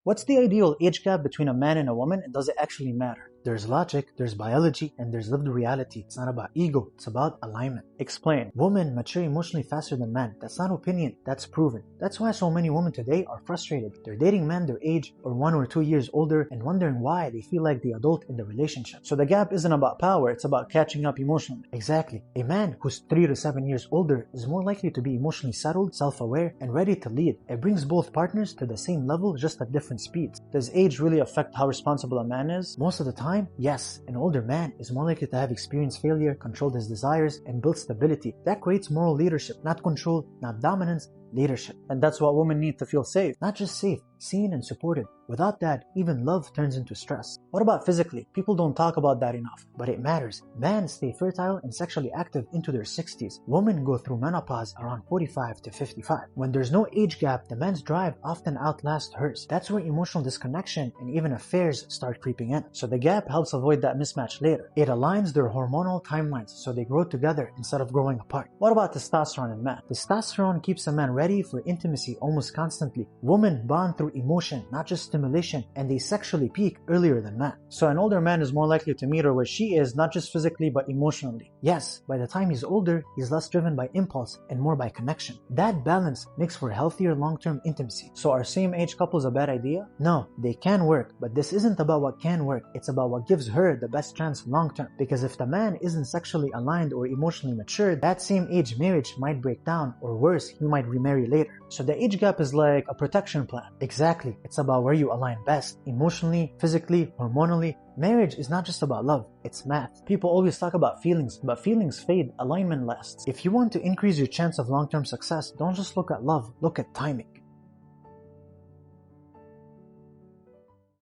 What's the ideal age gap between a man and a woman, and does it actually matter? There's logic, there's biology, and there's lived reality. It's not about ego, it's about alignment. Explain. Women mature emotionally faster than men. That's not opinion, that's proven. That's why so many women today are frustrated. They're dating men their age or 1 or 2 years older and wondering why they feel like the adult in the relationship. So the gap isn't about power, it's about catching up emotionally. Exactly. A man who's 3 to 7 years older is more likely to be emotionally settled, self-aware, and ready to lead. It brings both partners to the same level, just at different speeds. Does age really affect how responsible a man is? Most of the time, yes. An older man is more likely to have experienced failure, controlled his desires, and built stability. That creates moral leadership, not control, not dominance, leadership. And that's what women need to feel safe. Not just safe, seen and supported. Without that, even love turns into stress. What about physically? People don't talk about that enough, but it matters. Men stay fertile and sexually active into their 60s. Women go through menopause around 45 to 55. When there's no age gap, the man's drive often outlasts hers. That's where emotional disconnection and even affairs start creeping in. So the gap helps avoid that mismatch later. It aligns their hormonal timelines so they grow together instead of growing apart. What about testosterone in men? Testosterone keeps a man ready for intimacy almost constantly. Women bond through emotion, not just stimulation, and they sexually peak earlier than men. So an older man is more likely to meet her where she is, not just physically but emotionally. Yes, by the time he's older, he's less driven by impulse and more by connection. That balance makes for healthier long-term intimacy. So are same-age couples a bad idea? No, they can work, but this isn't about what can work, it's about what gives her the best chance long-term. Because if the man isn't sexually aligned or emotionally mature, that same-age marriage might break down, or worse, he might remarry later. So the age gap is like a protection plan. Exactly, it's about where you align best, emotionally, physically, hormonally. Marriage is not just about love, it's math. People always talk about feelings, but feelings fade, alignment lasts. If you want to increase your chance of long-term success, don't just look at love, look at timing.